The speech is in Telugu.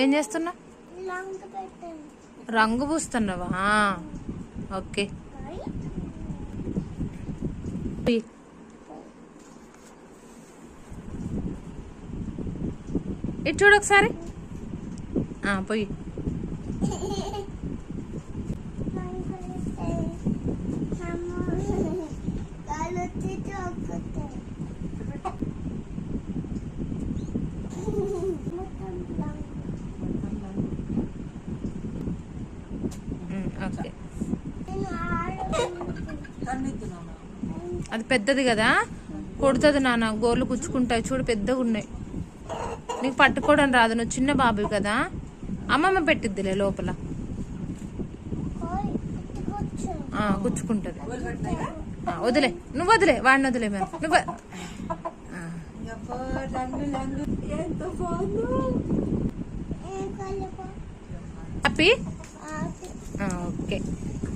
ఏం చేస్తున్నా? రంగు పూస్తున్నావా? ఓకే. ఇటు చూడు ఒకసారి. పోయి ఓకే. అది పెద్దది కదా, కొడుతుంది నాన్న. గోర్లు కుచ్చుకుంటాయి చూడు, పెద్దగా ఉన్నాయి. నీకు పట్టుకోవడం రాదు, నువ్వు చిన్న బాబు కదా. అమ్మమ్మ పెట్టిద్దిలే లోపల. కుచ్చుకుంటుంది. వదిలే, నువ్వు వదిలే, వాడిని వదిలే. మరి నువ్వు హ్యాపీ. ఓకే.